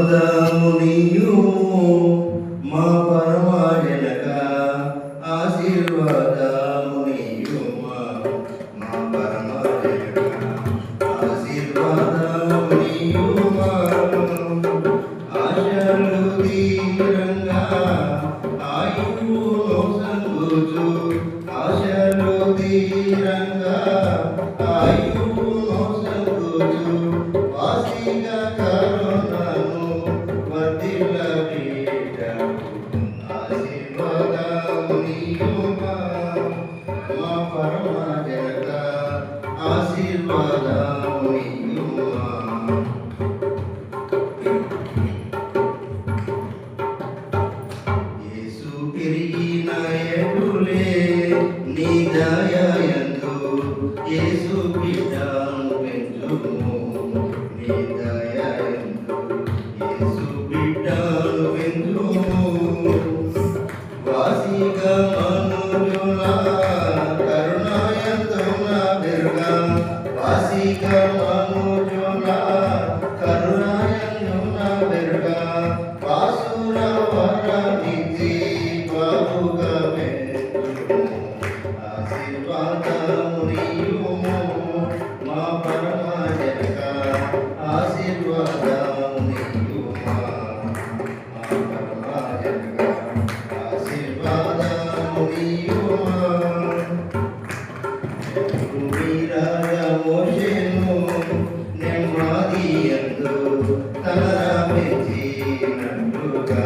ఆశీర్వాదమునియు మా పరమాజనక ఆశీర్వాదమునియు మా పరమాజనక ఆశీర్వాదమునియు మా ఆశలు తీరంగా ఆయువును సంగుచు ఆశలు తీరంగా ఆయువును సంగుచు వాసిగా కరుణను వర్ధిల్ల బిడ్డకు ఆశీర్వాదమునియు మా పరమాజనక ఆశీర్వాదమునియు యేసు పెరిగిన ఎటులే నీ దయయందు యేసు బిడ్డను పెంచుము నీ దయయందు యేసు బిడ్డను పెంచుము వాసిగా మనుజుల కరుణాయందున పెరుగా వాసిగా మనుజుల కరుణాయందున పెరుగా వాసుర వరమితి బాబుగా పెంచుము ఆశీర్వాదమునియుము మా పరమాజనక ఆశీర్వాదమునియు మా పరమాజనక ఆశీర్వాదమునియు మోషేను నెమ్మదియందు తలపెట్టినట్టుగా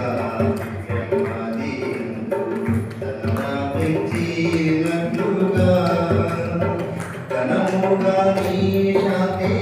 నెమ్మదియందు తలపెట్టినట్టుగా ఘనముగా నీ శాంతి